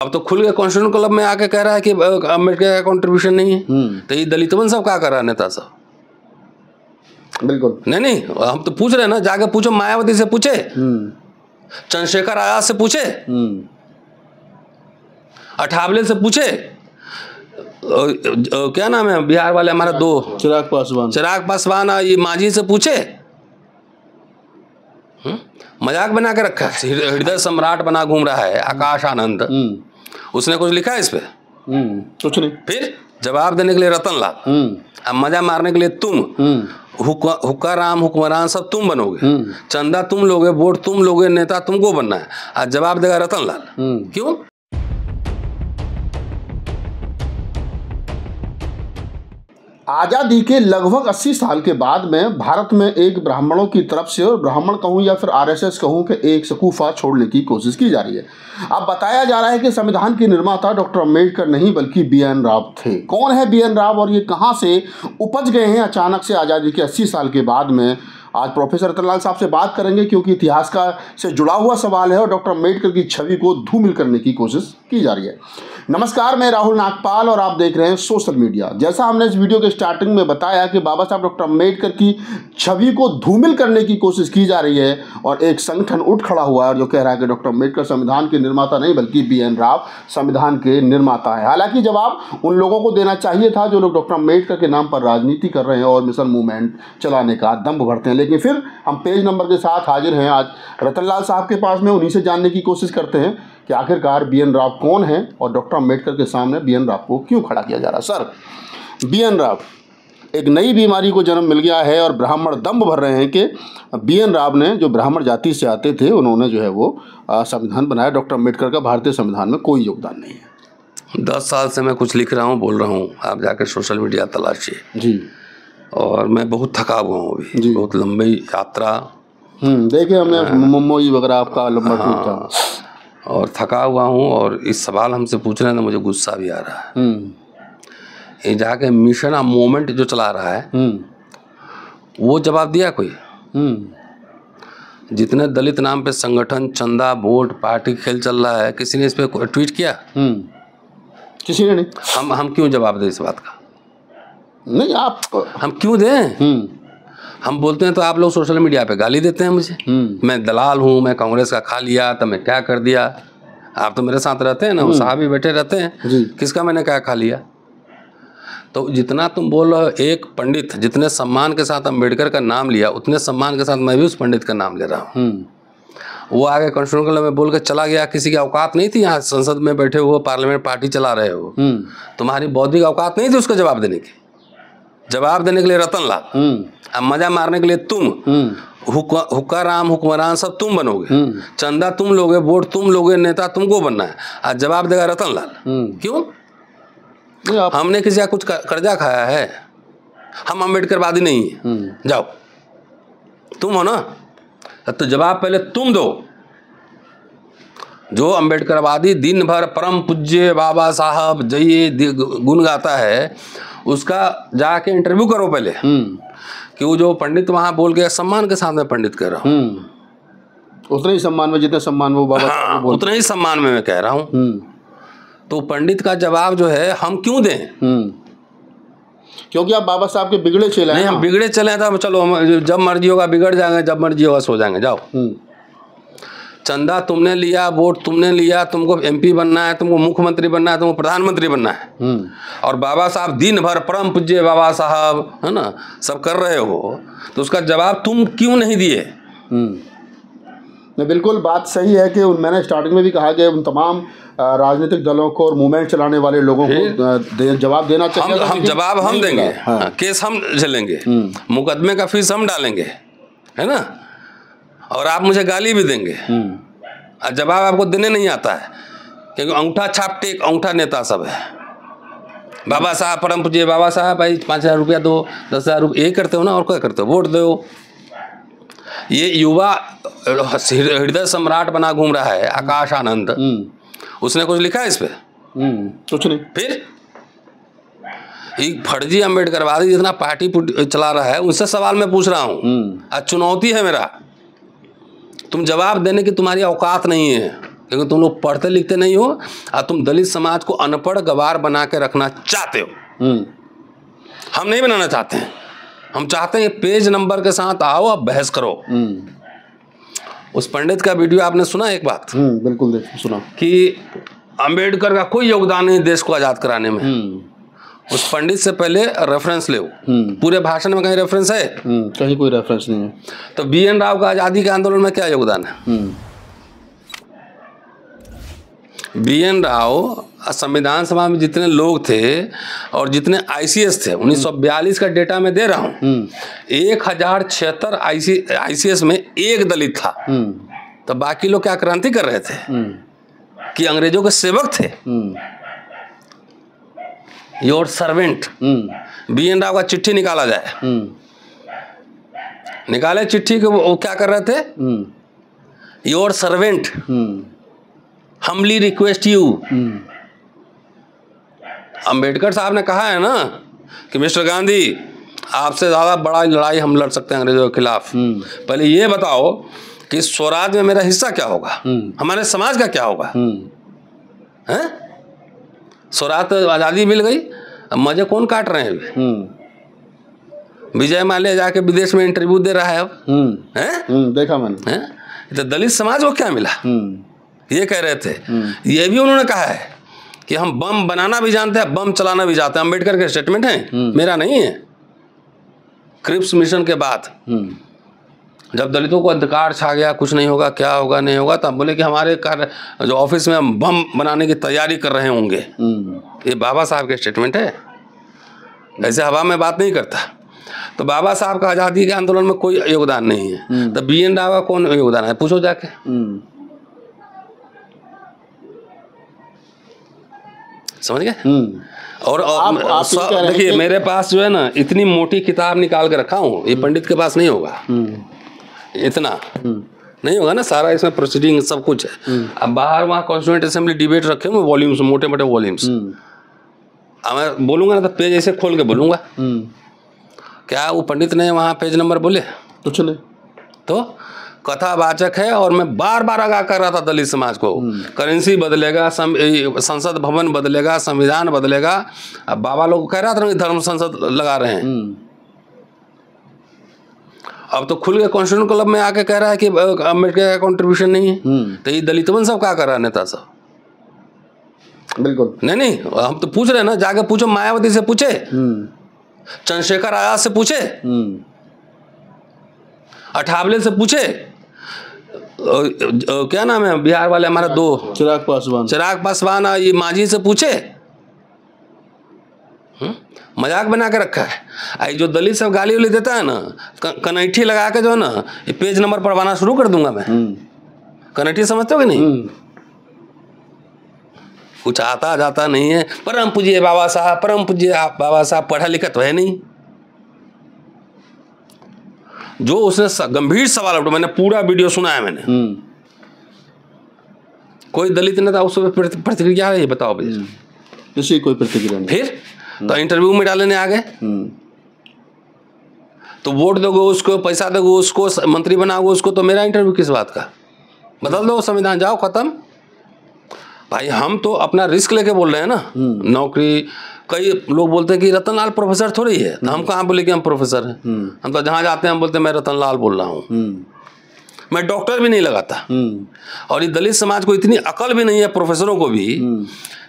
अब तो खुल के कॉन्स्टिट्यूशन क्लब में आके कह रहा है कि अम्बेडकर का कंट्रीब्यूशन नहीं है। तो ये दलित बन सब क्या कर रहा है नेता सब? बिल्कुल नहीं, हम तो पूछ रहे हैं ना, जाके पूछो, मायावती से पूछे, चंद्रशेखर आजाद से पूछे, अठावले से पूछे, क्या नाम है बिहार वाले हमारा दो, चिराग पासवान, ये मांझी से पूछे। मजाक बना के रखा है, हृदय सम्राट बना घूम रहा है आकाश आनंद। उसने कुछ लिखा है इस पे? कुछ नहीं। फिर जवाब देने के लिए रतन लाल, अब मजा मारने के लिए तुम, हुक्का राम हुक्मरान सब तुम बनोगे, चंदा तुम लोगे, वोट तुम लोगे, नेता तुमको बनना है। आज जवाब देगा रतन लाल। क्यों? आज़ादी के लगभग 80 साल के बाद में भारत में एक ब्राह्मणों की तरफ से, और ब्राह्मण कहूँ या फिर आरएसएस कहूँ, कि एक शकूफा छोड़ने की कोशिश की जा रही है। अब बताया जा रहा है कि संविधान के निर्माता डॉक्टर अम्बेडकर नहीं बल्कि BN राव थे। कौन है BN राव और ये कहाँ से उपज गए हैं अचानक से आज़ादी के 80 साल के बाद में? आज प्रोफेसर रतनलाल साहब से बात करेंगे, क्योंकि इतिहास का से जुड़ा हुआ सवाल है और डॉक्टर अम्बेडकर की छवि को धूमिल करने की कोशिश की जा रही है। नमस्कार, मैं राहुल नागपाल और आप देख रहे हैं सोशल मीडिया। जैसा हमने इस वीडियो के स्टार्टिंग में बताया कि बाबा साहब डॉक्टर अम्बेडकर की छवि को धूमिल करने की कोशिश की जा रही है और एक संगठन उठ खड़ा हुआ है जो कह रहा है कि डॉक्टर अम्बेडकर संविधान के निर्माता नहीं बल्कि BN राव संविधान के निर्माता है। हालांकि जवाब उन लोगों को देना चाहिए था जो लोग डॉक्टर अम्बेडकर के नाम पर राजनीति कर रहे हैं और मिशन मूवमेंट चलाने का दम्भ भरते हैं। लेकिन फिर हम पेज नंबर के साथ हाजिर हैं आज रतनलाल साहब के पास में, उन्हीं से जानने की कोशिश करते हैं कि आखिरकार BN राव कौन है और डॉक्टर अम्बेडकर के सामने BN राव को क्यों खड़ा किया जा रहा है। सर, BN राव, एक नई बीमारी को जन्म मिल गया है और ब्राह्मण दम्भ भर रहे हैं कि BN राव ने, जो ब्राह्मण जाति से आते थे, उन्होंने जो है वो संविधान बनाया। डॉक्टर अम्बेडकर का भारतीय संविधान में कोई योगदान नहीं है। 10 साल से मैं कुछ लिख रहा हूँ, बोल रहा हूँ, आप जाकर सोशल मीडिया तलाशिए जी। और मैं बहुत थका हुआ हूँ अभी, बहुत लंबी यात्रा। देखिए हमने मुंबई वगैरह आपका लंबा टूर था और थका हुआ हूँ। और इस सवाल हमसे पूछ रहे हैं तो मुझे गुस्सा भी आ रहा है। ये जाके मिशन ऑफ मूवमेंट जो चला रहा है वो जवाब दिया कोई? जितने दलित नाम पे संगठन, चंदा, वोट, पार्टी खेल चल रहा है, किसी ने इस पे ट्वीट किया? किसी ने नहीं। हम क्यों जवाब दें इस बात का? नहीं, आप हम क्यों दें? हम बोलते हैं तो आप लोग सोशल मीडिया पे गाली देते हैं मुझे। मैं दलाल हूँ, मैं कांग्रेस का खा लिया तो मैं क्या कर दिया। आप तो मेरे साथ रहते हैं ना, वो साहब भी बैठे रहते हैं, किसका मैंने क्या खा लिया। तो जितना तुम बोल रहे हो, एक पंडित जितने सम्मान के साथ अम्बेडकर का नाम लिया, उतने सम्मान के साथ मैं भी उस पंडित का नाम ले रहा हूँ। वो आगे कॉन्स्टिट्यूशन क्लब में बोल के चला गया, किसी की औकात नहीं थी यहाँ संसद में बैठे हुए, पार्लियामेंट पार्टी चला रहे हो, तुम्हारी बौद्धिक औकात नहीं थी उसका जवाब देने की। जवाब देने के लिए रतन लाल, अब मजा मारने के लिए तुम, हुक्का राम हुक्मरान सब तुम बनोगे, चंदा तुम लोगे, वोट तुम लोगे, नेता तुमको बनना है। आज जवाब देगा रतन लाल। क्यों? हमने किसी का कुछ कर्जा खाया है? हम अम्बेडकरवादी नहीं है। जाओ, तुम हो ना, तो जवाब पहले तुम दो। जो अम्बेडकरवादी दिन भर परम पूज्य बाबा साहब जय गुण गाता है, उसका जाके इंटरव्यू करो पहले कि वो जो पंडित वहाँ बोल गया, सम्मान के साथ में पंडित कह रहा हूँ, उतने ही सम्मान में जितने सम्मान वो बाबा, उतने ही सम्मान में मैं कह रहा हूँ। तो पंडित का जवाब जो है हम क्यों दें? क्योंकि आप बाबा साहब के बिगड़े चले हैं। नहीं, हम बिगड़े चले हैं तो चलो, जब मर्जी होगा बिगड़ जाएंगे, जब मर्जी होगा सो जाएंगे। जाओ, चंदा तुमने लिया, वोट तुमने लिया, तुमको MP बनना है, तुमको मुख्यमंत्री बनना है, तुमको प्रधानमंत्री बनना है, और बाबा साहब दिन भर परम पूज्य बाबा साहब है ना सब कर रहे हो, तो उसका जवाब तुम क्यों नहीं दिए? बिल्कुल बात सही है कि मैंने स्टार्टिंग में भी कहा कि उन तमाम राजनीतिक दलों को और मूवमेंट चलाने वाले लोगों को जवाब देना चाहिए। हम जवाब हम देंगे, केस हम झेलेंगे, मुकदमे का फीस हम डालेंगे, है ना, और आप मुझे गाली भी देंगे। और जवाब आपको देने नहीं आता है, क्योंकि अंगूठा छाप टेक अंगूठा नेता सब है। बाबा साहब परम पूज्य बाबा साहब, भाई 5,000 रुपया दो, 10,000 रुपये, यही करते हो ना, और क्या करते हो? वोट दो। ये युवा हृदय सम्राट बना घूम रहा है आकाश आनंद, उसने कुछ लिखा है इस पे? कुछ नहीं। फिर एक फर्जी अम्बेडकरवादी जितना पार्टी चला रहा है, उनसे सवाल मैं पूछ रहा हूँ। आज चुनौती है मेरा, तुम जवाब देने की तुम्हारी औकात नहीं है। क्योंकि तुम लोग पढ़ते लिखते नहीं हो और तुम दलित समाज को अनपढ़ गवार बना के रखना चाहते हो। हम नहीं बनाना चाहते हैं, हम चाहते हैं पेज नंबर के साथ आओ, अब बहस करो। उस पंडित का वीडियो आपने सुना एक बात? बिल्कुल सुना कि अंबेडकर का कोई योगदान नहीं देश को आजाद कराने में। उस पंडित से पहले रेफरेंस ले, पूरे भाषण में कहीं रेफरेंस है? कहीं कोई रेफरेंस नहीं है। तो BN राव का आजादी के आंदोलन में क्या योगदान है? BN राव संविधान सभा में जितने लोग थे और जितने ICS थे, 1942 का डेटा मैं दे रहा हूँ, 1076 ICS में एक दलित था। तो बाकी लोग क्या क्रांति कर रहे थे कि अंग्रेजों के सेवक थे? Your servant. BN राव का चिट्ठी निकाला जाए, निकाले चिट्ठी को, वो क्या कर रहे थे? Your servant, humbly request you. Ambedkar साहब ने कहा है ना कि मिस्टर गांधी, आपसे ज़्यादा बड़ा लड़ाई हम लड़ सकते हैं अंग्रेजों के खिलाफ। पहले ये बताओ कि स्वराज में मेरा हिस्सा क्या होगा, हमारे समाज का क्या होगा? हैं? स्वराज तो आज़ादी मिल गई, अब मजे कौन काट रहे हैं? विजय माल्या जाके विदेश में इंटरव्यू दे रहा है अब, हैं? देखा मैंने। तो दलित समाज को क्या मिला? ये कह रहे थे। ये भी उन्होंने कहा है कि हम बम बनाना भी जानते हैं, बम चलाना भी जानते हैं। अम्बेडकर के स्टेटमेंट है, मेरा नहीं है। क्रिप्स मिशन के बाद जब दलितों को अंधकार छा गया, कुछ नहीं होगा, क्या होगा नहीं होगा, तब बोले कि हमारे कार्य जो ऑफिस में हम बम बनाने की तैयारी कर रहे होंगे। ये बाबा साहब के स्टेटमेंट है, ऐसे हवा में बात नहीं करता। तो बाबा साहब का आज़ादी के आंदोलन में कोई योगदान नहीं है। तो BN राव का कौन योगदान है, पूछो जाके। समझ गए? और देखिए, मेरे पास जो है ना, इतनी मोटी किताब निकाल के रखा हूँ, ये पंडित के पास नहीं होगा, इतना नहीं होगा ना, सारा इसमें प्रोसीडिंग सब कुछ है। अब बाहर वहाँ कॉन्स्टिट्यूएंट असेंबली डिबेट रखे हुए वॉल्यूम्स, मोटे मोटे वॉल्यूम्स। अब मैं बोलूँगा ना तो पेज ऐसे खोल के बोलूँगा। क्या वो पंडित ने वहाँ पेज नंबर बोले? कुछ नहीं। तो कथावाचक है। और मैं बार बार आगाह कर रहा था दलित समाज को, करेंसी बदलेगा, संसद भवन बदलेगा, संविधान बदलेगा। अब बाबा लोग कह रहा था कि धर्म संसद लगा रहे हैं, अब तो खुल के कॉन्स्टिट्यूशन क्लब में आके कह रहा है कि अम्बेडकर का कंट्रीब्यूशन नहीं है। तो ये दलितवन सब क्या कर रहा है, नेता सब? बिल्कुल नहीं, हम तो पूछ रहे हैं ना, जाके पूछो, मायावती से पूछे, चंद्रशेखर आजाद से पूछे, अठावले से पूछे, क्या नाम है बिहार वाले हमारा दो, चिराग पासवान, ये मांझी से पूछे। मजाक बना के रखा है। आई जो दलित सब गाली उली देता है ना, कनैठी लगा के जो है ना, ये पेज नंबर पढ़वाना शुरू कर दूंगा मैं। कनैठी समझते हो कि नहीं? कुछ आता जाता नहीं है। परम पूज्य बाबा साहब, परम पूज्य बाबा साहब, पढ़ा लिखा तो है नहीं। जो उसने गंभीर सवाल उठा, मैंने पूरा वीडियो सुना है मैंने। कोई दलित नेता उस पर प्रतिक्रिया है, ये बताओ भैया। जैसे कोई प्रतिक्रिया नहीं। फिर तो इंटरव्यू में डालने आ गए। तो वोट दोगे उसको, पैसा दोगे उसको, मंत्री बनाओगे उसको, तो मेरा इंटरव्यू किस बात का? बदल दो संविधान, जाओ खत्म। भाई हम तो अपना रिस्क लेके बोल रहे हैं ना। नौकरी, कई लोग बोलते हैं कि रतनलाल प्रोफेसर थोड़ी है, तो हम कहाँ बोले कि हम प्रोफेसर हैं। हम तो जहाँ जाते हैं हम बोलते हैं मैं रतनलाल बोल रहा हूँ। मैं डॉक्टर भी नहीं लगाता। और ये दलित समाज को इतनी अकल भी नहीं है, प्रोफेसरों को भी,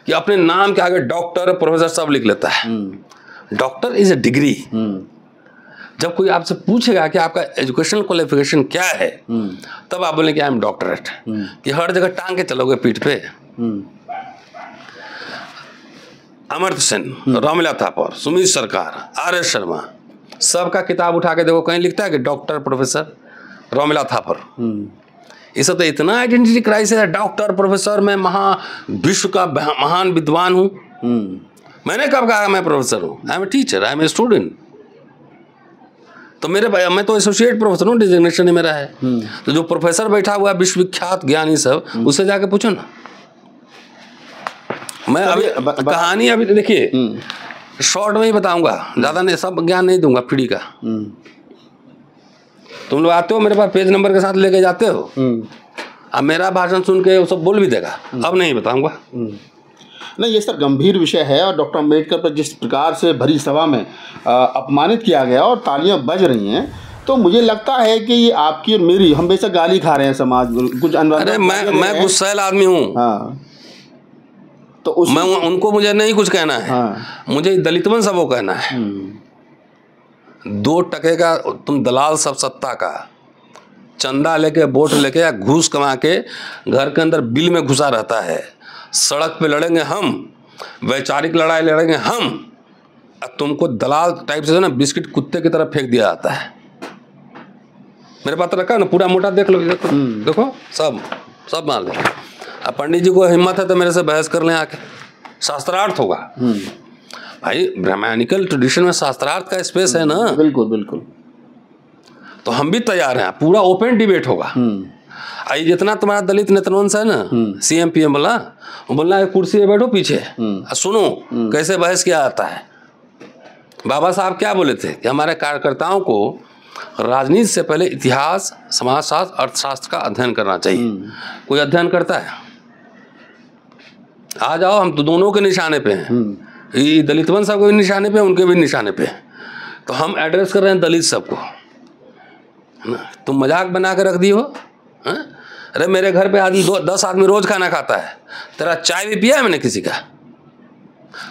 कि अपने नाम के आगे डॉक्टर प्रोफेसर सब लिख लेता है। Doctor is a degree. जब कोई आपसे पूछेगा कि आपका एजुकेशनल क्वालिफिकेशन क्या है, तब आप बोलें कि आई एम डॉक्टरेट। कि हर जगह टांग के चलोगे पीठ पे। अमर्त्य सेन, रामलीला थापर, सुमित सरकार, RS शर्मा, सबका किताब उठा के देखो, कहीं लिखता है कि डॉक्टर प्रोफेसर रामलीला थापर। इसे तो इतना आइडेंटिटी क्राइसिस है, डॉक्टर प्रोफेसर, मैं विश्व का महान विद्वान हूँ। मैंने कब कहा मैं प्रोफेसर हूँ? I am a teacher, I am a student. तो मैं तो एसोसिएट प्रोफेसर हूँ, डिजिग्नेशन ही मेरा है। तो जो प्रोफेसर बैठा हुआ है विश्वविख्यात ज्ञानी सब, उससे जाके पूछो ना। मैं अभी कहानी अभी देखिए शॉर्ट में ही बताऊंगा, ज़्यादा नहीं, सब ज्ञान नहीं दूंगा फ्री का। तुम लोग आते हो मेरे पास, पेज नंबर के साथ लेके जाते हो, अब मेरा भाषण सुन के वो सब बोल भी देगा, अब नहीं बताऊंगा। नहीं, ये सर गंभीर विषय है और डॉक्टर अम्बेडकर पर जिस प्रकार से भरी सभा में अपमानित किया गया और तालियां बज रही हैं, तो मुझे लगता है कि ये आपकी और मेरी, हम बेशक गाली खा रहे हैं समाज कुछ। अरे मैं गुस्सैल आदमी हूँ। हाँ, तो उनको मुझे नहीं कुछ कहना है। हाँ, मुझे दलित वंश सबको कहना है। 2 टके का तुम दलाल सब सत्ता का, चंदा लेके वोट लेके या घूस कमा के घर के अंदर बिल में घुसा रहता है। सड़क पे लड़ेंगे हम, वैचारिक लड़ाई लड़ेंगे हम। अब तुमको दलाल टाइप से ना बिस्किट कुत्ते की तरफ फेंक दिया जाता है। मेरे पास रखा ना पूरा मोटा, देख लो, देखो सब मान ले। अब पंडित जी को हिम्मत है तो मेरे से बहस कर लें आके, शास्त्रार्थ होगा। भाई ब्राह्मणिकल ट्रेडिशन में शास्त्रार्थ का स्पेस है ना। बिल्कुल बिल्कुल। तो हम भी तैयार हैं, पूरा ओपन डिबेट होगा। आई जितना तुम्हारा दलित नेतृवंश है ना, CM PM बोला, वो बोलना है कुर्सी पे बैठो पीछे, सुनो कैसे बहस किया जाता है। बाबा साहब क्या बोले थे कि हमारे कार्यकर्ताओं को राजनीति से पहले इतिहास, समाजशास्त्र, अर्थशास्त्र का अध्ययन करना चाहिए। कोई अध्ययन करता है? आ जाओ, हम तो दोनों के निशाने पे हैं। ये दलित वंश सबको भी निशाने पे, उनके भी निशाने पे। तो हम एड्रेस कर रहे हैं दलित सबको। तुम मजाक बना के रख दी हो। अरे मेरे घर पे आदमी 10 आदमी रोज खाना खाता है, तेरा चाय भी पिया है मैंने किसी का?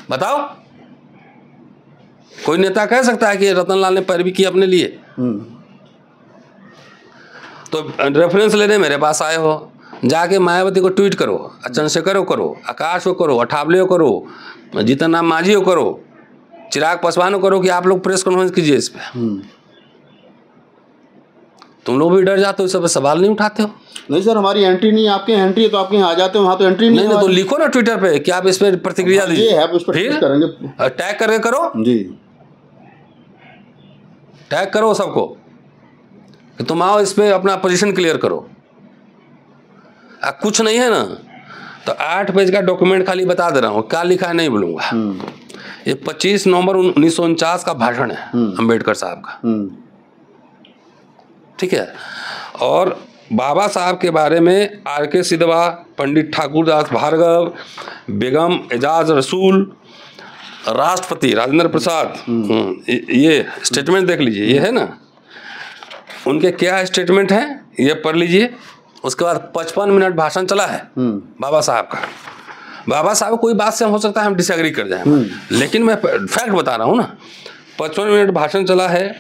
बताओ, कोई नेता कह सकता है कि रतनलाल ने पैरवी की अपने लिए? तो रेफरेंस लेने मेरे पास आए हो, जाके मायावती को ट्वीट करो, चंद्रशेखर को करो, आकाश को करो, अठावले को करो, जीतन राम मांझी को करो, चिराग पासवान को करो कि आप लोग प्रेस कॉन्फ्रेंस कीजिए इस पे। तुम लोग भी डर जाते हो, इस पर सवाल नहीं उठाते हो। नहीं सर, हमारी एंट्री नहीं, आपके एंट्री है तो आपके यहाँ आ जाते हो, वहाँ तो एंट्री नहीं। तो लिखो ना ट्विटर पे कि आप इस पर प्रतिक्रिया दीजिए। ये है, उस पर फिर करेंगे, टैग करके करो जी, टैग करो सबको कि तुम आओ इस पे अपना पोजीशन क्लियर करो। कुछ नहीं है ना तो 8 पेज का डॉक्यूमेंट खाली बता दे रहा हूँ, क्या लिखा है नहीं बोलूँगा। ये 25 नवंबर 1949 का भाषण है अंबेडकर साहब का, ठीक है। और बाबा साहब के बारे में RK सिद्धवा, पंडित ठाकुरदास भार्गव, बेगम एजाज रसूल, राष्ट्रपति राजेंद्र प्रसाद, ये स्टेटमेंट देख लीजिए, ये है ना उनके क्या स्टेटमेंट है, ये पढ़ लीजिए। उसके बाद 55 मिनट भाषण चला है बाबा साहब का। बाबा साहब कोई बात से हो सकता है हम डिसएग्री कर जाएं, लेकिन मैं फैक्ट बता रहा हूँ ना। 55 मिनट भाषण चला है,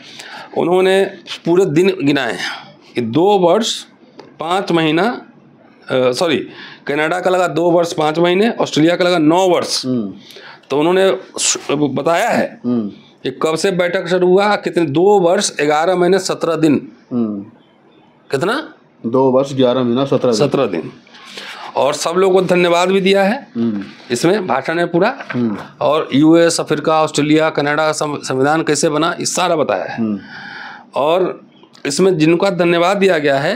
उन्होंने पूरे दिन गिनाए कि 2 वर्ष 5 महीना, सॉरी कनाडा का लगा 2 वर्ष 5 महीने, ऑस्ट्रेलिया का लगा 9 वर्ष। तो उन्होंने बताया है कि कब से बैठक शुरू हुआ, कितने 2 वर्ष 11 महीने 17 दिन। कितना? 2 वर्ष 11 महीना 17 दिन। और सब लोगों को धन्यवाद भी दिया है इसमें भाषण है पूरा। और US, अफ्रीका, ऑस्ट्रेलिया, कनाडा का संविधान कैसे बना, इस सारा बताया है। और इसमें जिनका धन्यवाद दिया गया है,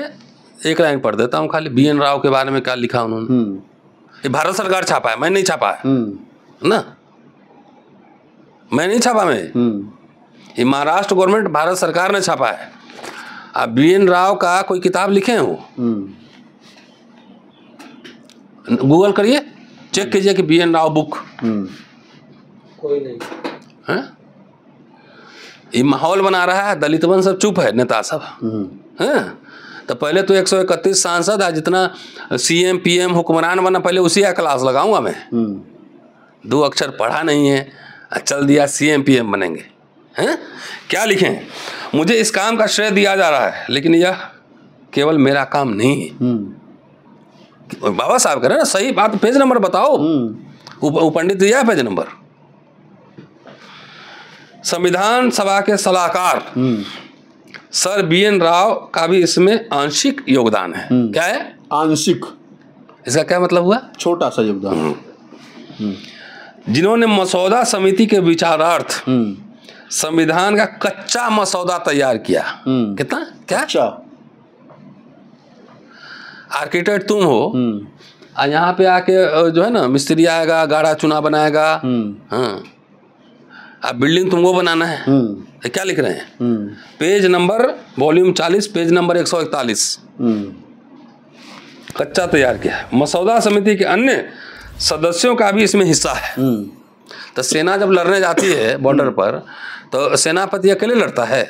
एक लाइन पढ़ देता हूँ खाली। BN राव के बारे में क्या लिखा उन्होंने। ये भारत सरकार छापा है, मैं नहीं छापा है ना, मैं नहीं छापा। मैं ये महाराष्ट्र गवर्नमेंट, भारत सरकार ने छापा है। अब BN राव का कोई किताब लिखे हैं वो, गूगल करिए, चेक कीजिए कि BN राव बुक कोई नहीं है। ये माहौल बना रहा है, दलित वंश सब चुप है, नेता सब हैं। तो पहले तो 131 सांसद है, जितना CM PM हुक्मरान बना, पहले उसी का क्लास लगाऊंगा मैं। 2 अक्षर पढ़ा नहीं है, चल दिया CM PM बनेंगे हैं। क्या लिखें? मुझे इस काम का श्रेय दिया जा रहा है, लेकिन यह केवल मेरा काम नहीं है। बाबा साहब कह रहे हैं ना, सही बात। पेज नंबर बताओ, वो पंडित दिया पेज नंबर। संविधान सभा के सलाहकार सर BN राव का भी इसमें आंशिक योगदान है। क्या है आंशिक? इसका क्या मतलब हुआ? छोटा सा योगदान। जिन्होंने मसौदा समिति के विचारार्थ संविधान का कच्चा मसौदा तैयार किया। कितना? क्या अच्छा, आर्किटेक्ट तुम हो, और यहाँ पे आके जो है ना मिस्त्री आएगा, गाढ़ा चुना बनाएगा। हाँ, अब बिल्डिंग तुमको बनाना है। तो क्या लिख रहे हैं? Page number volume 40, page number 141। कच्चा तैयार किया है। मसौदा समिति के अन्य सदस्यों का भी इसमें हिस्सा है। तो सेना जब लड़ने जाती है बॉर्डर पर तो सेनापति अकेले लड़ता है,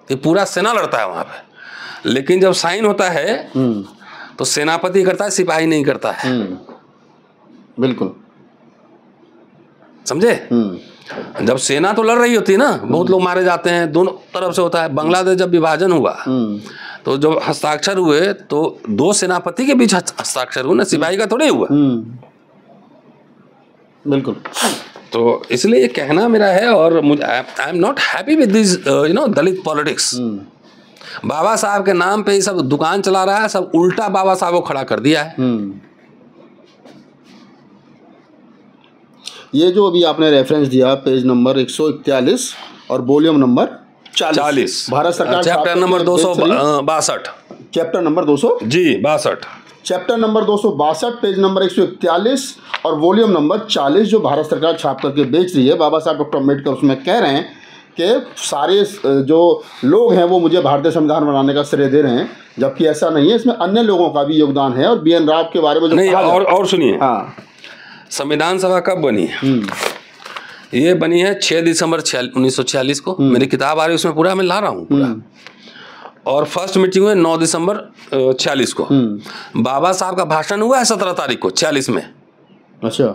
तो पूरा सेना लड़ता है वहां पे। लेकिन जब साइन होता है तो सेनापति करता है, सिपाही नहीं करता है। बिल्कुल, समझे? जब सेना तो लड़ रही होती है ना, बहुत लोग मारे जाते हैं, दोनों तरफ से होता है। बांग्लादेश जब विभाजन हुआ तो जब हस्ताक्षर हुए तो 2 सेनापति के बीच हस्ताक्षर हुए ना, सिपाही का थोड़े हुआ। बिल्कुल। तो इसलिए ये कहना मेरा है, और मुझे I am not happy with this Dalit politics. Baba Saheb के नाम पे ये सब दुकान चला रहा है, सब उल्टा बाबा साहब को खड़ा कर दिया है। ये जो अभी आपने रेफरेंस दिया पेज नंबर 141 और वॉल्यूम नंबर 40, भारत सरकार चैप्टर नंबर 262, चैप्टर नंबर 200 जी 62, चैप्टर नंबर 262 पेज नंबर 141 और वॉल्यूम नंबर 40 जो भारत सरकार छाप करके बेच रही है। बाबा साहब डॉक्टर अम्बेडकर उसमें कह रहे हैं कि सारे जो लोग हैं वो मुझे भारतीय संविधान बनाने का श्रेय दे रहे हैं, जबकि ऐसा नहीं है, इसमें अन्य लोगों का भी योगदान है। और BN राव के बारे में जो नहीं, और सुनिए, हाँ, संविधान सभा कब बनी है? ये बनी है 6 दिसंबर 1946 को। मेरी किताब आ रही है, उसमें पूरा मैं ला रहा हूँ पूरा। और फर्स्ट मीटिंग हुई 9 दिसंबर 46 को। बाबा साहब का भाषण हुआ है 17 तारीख को 46 में। अच्छा,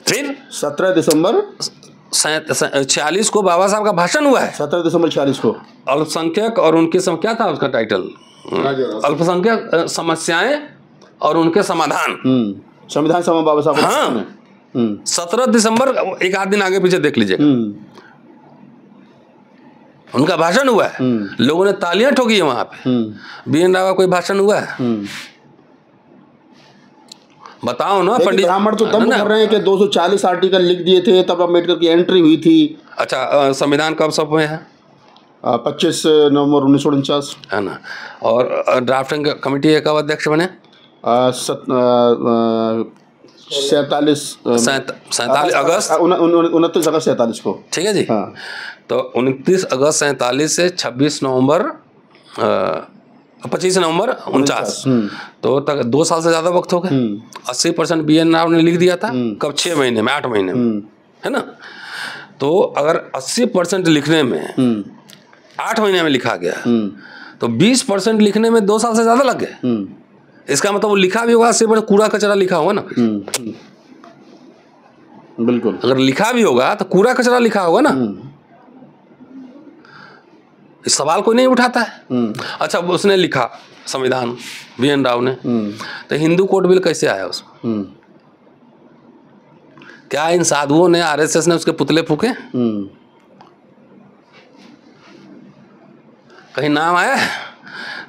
फिर 17 दिसंबर 46 को बाबा साहब का भाषण हुआ है। 17 दिसंबर 46 को अल्पसंख्यक और उनके क्या था उसका टाइटल? अल्पसंख्यक समस्याएं और उनके समाधान। संविधान सभा बाबा साहब। हाँ, 17 दिसंबर, एक आध दिन आगे पीछे देख लीजिएगा, उनका भाषण हुआ है। लोगों ने तालियां ठोकी है वहां पे। BN राव का कोई भाषण हुआ है? बताओ ना। पंडित ब्राह्मण तो तब कर रहे हैं कि 240 आर्टिकल लिख दिए थे, तब अम्बेडकर की एंट्री हुई थी। अच्छा, संविधान कब सब हुए हैं? 25 नवंबर 1949 है ना। और ड्राफ्टिंग कमेटी कब अध्यक्ष बने? 47 अगस्त 29 अगस्त 47 को। ठीक है जी। हाँ। तो 29 अगस्त 47 से 26 नवंबर 25 नवंबर 49, तो तक 2 साल से ज्यादा वक्त हो गए। 80% BN राव ने लिख दिया था। कब? 6 महीने में, 8 महीने में, है ना। तो अगर 80% लिखने में 8 महीने में लिखा गया तो 20% लिखने में 2 साल से ज्यादा लग गए। इसका मतलब वो लिखा भी होगा, सिर्फ कूड़ा कचरा लिखा होगा ना। बिल्कुल, अगर लिखा भी होगा तो कूड़ा कचरा लिखा होगा ना। इस सवाल कोई नहीं उठाता है। अच्छा, उसने लिखा संविधान, BN राव ने, तो हिंदू कोड बिल कैसे आया उसमें? क्या इन साधुओं ने, RSS ने उसके पुतले फूके? कहीं नाम आया?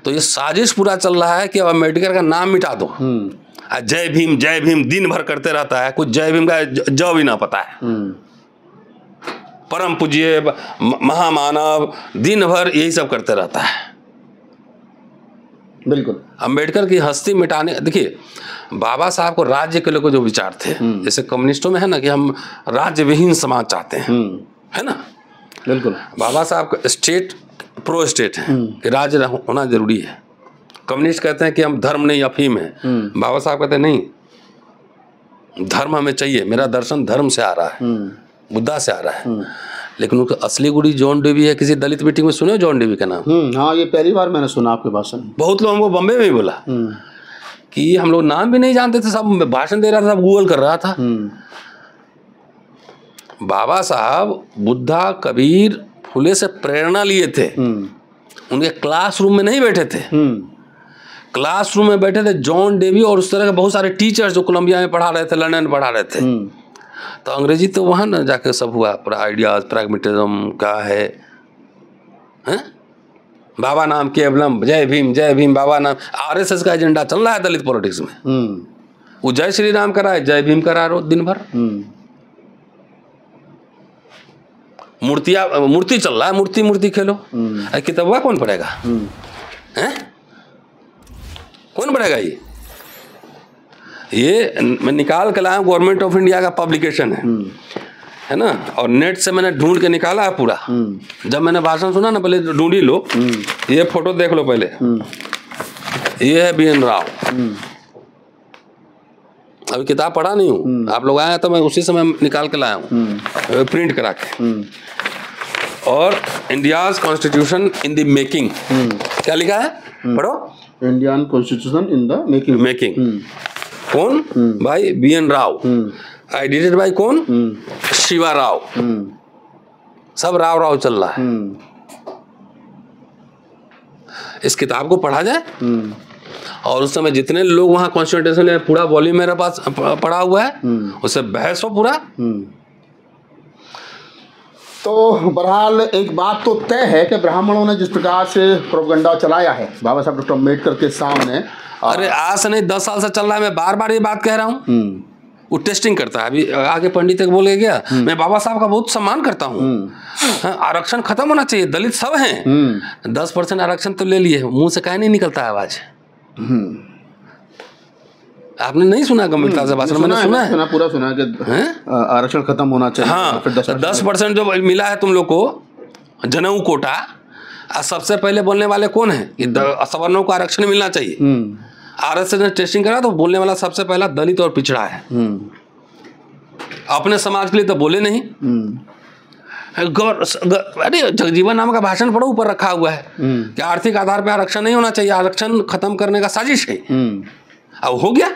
तो ये साजिश पूरा चल रहा है कि अब अम्बेडकर का नाम मिटा दो। जय भीम दिन भर करते रहता है, कुछ जय भीम का ज भी ना पता है। परम पूज्य महामानव, दिन भर यही सब करते रहता है। बिल्कुल, अम्बेडकर की हस्ती मिटाने, देखिए बाबा साहब को राज्य के लोग जो विचार थे, जैसे कम्युनिस्टों में है ना कि हम राज्य विहीन समाज चाहते हैं, है ना। बिल्कुल, बाबा साहब का स्टेट प्रो स्टेट है कि राज्य होना जरूरी है। कम्युनिस्ट कहते हैं कि हम धर्म नहीं अफीम है। बाबा साहब कहते हैं नहीं, धर्म हमें चाहिए, मेरा दर्शन धर्म से आ रहा है, बुद्धा से आ रहा है। लेकिन उनका असली गुरु जॉन डेवी है। किसी दलित मीटिंग में सुने जॉन डेवी का नाम? हाँ, ये पहली बार मैंने सुना आपके भाषण। बहुत लोग हमको बम्बे में ही बोला कि हम लोग नाम भी नहीं जानते थे, सब भाषण दे रहा था, सब गूगल कर रहा था। बाबा साहब बुद्धा, कबीर, फुले से प्रेरणा लिए थे। उनके क्लासरूम में नहीं बैठे थे। क्लासरूम में बैठे थे जॉन डेवी और उस तरह के बहुत सारे टीचर्स जो कोलंबिया में पढ़ा रहे थे, लंदन में पढ़ा रहे थे। तो अंग्रेजी तो वहाँ ना जाके सब हुआ, पूरा आइडियाज, प्रैग्मेटिज्म क्या है, हैं? बाबा नाम केवलम, जय भीम बाबा नाम। RSS का एजेंडा चल रहा है दलित पॉलिटिक्स में। वो जय श्री राम करा है, जय भीम करा रो दिन भर। मूर्ति चल रहा है, मूर्ति खेलो। किताबा कौन पढ़ेगा? हैं? कौन पढ़ेगा? ये मैं निकाल के लाया, गवर्नमेंट ऑफ इंडिया का पब्लिकेशन है ना। और नेट से मैंने ढूंढ के निकाला है पूरा। जब मैंने भाषण सुना ना, पहले ढूंढी लो, ये फोटो देख लो पहले। ये है BN राव। अभी किताब पढ़ा नहीं हूँ, आप लोग आए तो मैं उसी समय निकाल के लाया हूँ प्रिंट करा के। और India's constitution in the making, क्या लिखा है पढ़ो। Indian constitution in the making. कौन? भाई BN राव। एडिटेड बाय कौन? शिवा राव। सब राव राव चल रहा है। इस किताब को पढ़ा जाए और उस समय जितने लोग वहाँ कॉन्स्टिट्यूशन में, पूरा वॉल्यूम मेरे पास पढ़ा हुआ है, उससे बहस हो पूरा। तो बहरहाल एक बात तो तय है कि ब्राह्मणों ने जिस प्रकार से प्रोपेगेंडा चलाया है बाबा साहब डॉक्टर अम्बेडकर के सामने, अरे आज से नहीं 10 साल से चल रहा है, मैं बार बार ये बात कह रहा हूँ। वो टेस्टिंग करता है। अभी आगे पंडित तक बोल के गया, मैं बाबा साहब का बहुत सम्मान करता हूँ। आरक्षण खत्म होना चाहिए, दलित सब हैं। 10% आरक्षण तो ले लिए, मुंह से काहे नहीं निकलता है आवाज? आपने नहीं सुना गंभीरता से भाषण? मैंने सुना है, पूरा सुना कि आरक्षण खत्म होना चाहिए। हाँ, 10% जो मिला है तुम लोग को जनेऊ कोटा, सबसे पहले बोलने वाले कौन है कि सवर्णों को आरक्षण मिलना चाहिए। RSS ने टेस्टिंग करा तो बोलने वाला सबसे पहला दलित और पिछड़ा है। अपने समाज के लिए तो बोले नहीं। अरे जगजीवन नाम का भाषण पढ़ो, ऊपर रखा हुआ है कि आर्थिक आधार पर आरक्षण नहीं होना चाहिए, आरक्षण खत्म करने का साजिश है। अब हो गया।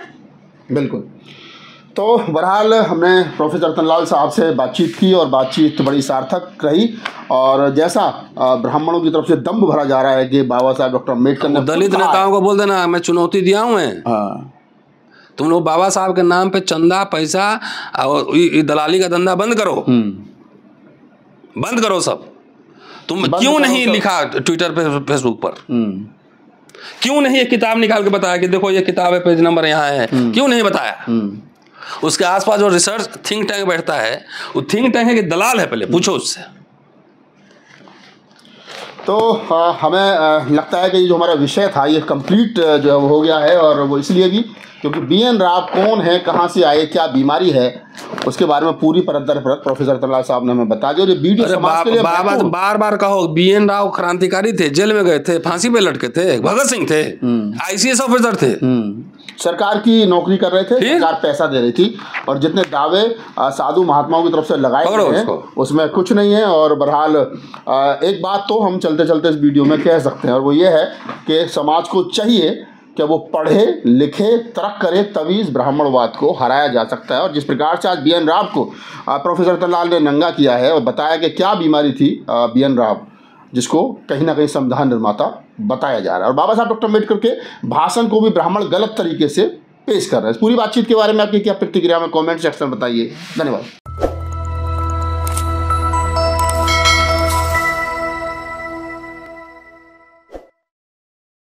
बिल्कुल। तो बहरहाल हमने प्रोफेसर रतनलाल साहब से बातचीत की और बातचीत बड़ी सार्थक रही। और जैसा ब्राह्मणों की तरफ से दम्भ भरा जा रहा है कि बाबा साहब डॉक्टर अम्बेडकर ने, दलित नेताओं को बोल देना मैं चुनौती दिया हूँ। तुम लोग बाबा साहब के नाम पे चंदा पैसा और दलाली का धंधा बंद करो, बंद करो सब। तुम क्यों नहीं लिखा ट्विटर पे, फेसबुक पर? क्यों नहीं एक किताब निकाल के बताया कि देखो ये किताब है, पेज नंबर यहाँ है? क्यों नहीं बताया? उसके आसपास जो रिसर्च थिंक टैंक बैठता है, वो थिंक टैंक है कि दलाल है, पहले पूछो उससे। तो हमें लगता है कि जो हमारा विषय था ये कंप्लीट जो है वो हो गया है। और वो इसलिए भी क्योंकि BN राव कौन है, कहाँ से आए, क्या बीमारी है, उसके बारे में पूरी परत दर परत प्रोफेसर रतनलाल साहब ने हमें बता दिया। जो वीडियो समाज के लिए बार बार कहो, BN राव क्रांतिकारी थे, जेल में गए थे, फांसी पे लटके थे, भगत सिंह थे, ICS ऑफिसर थे, सरकार की नौकरी कर रहे थे, सरकार पैसा दे रही थी। और जितने दावे साधु महात्माओं की तरफ से लगाए गए हैं उसमें कुछ नहीं है। और बहरहाल एक बात तो हम चलते चलते इस वीडियो में कह सकते हैं, और वो ये है कि समाज को चाहिए कि वो पढ़े लिखे तरक करे, तभी इस ब्राह्मणवाद को हराया जा सकता है। और जिस प्रकार से आज BN राव को प्रोफेसर रतनलाल ने नंगा किया है और बताया कि क्या बीमारी थी BN राव, जिसको कहीं ना कहीं संविधान निर्माता बताया जा रहा है। और बाबा साहब डॉक्टर अम्बेडकर के भाषण को भी ब्राह्मण गलत तरीके से पेश कर रहे हैं। पूरी बातचीत के बारे में आपकी क्या प्रतिक्रिया में कमेंट सेक्शन में बताइए। धन्यवाद।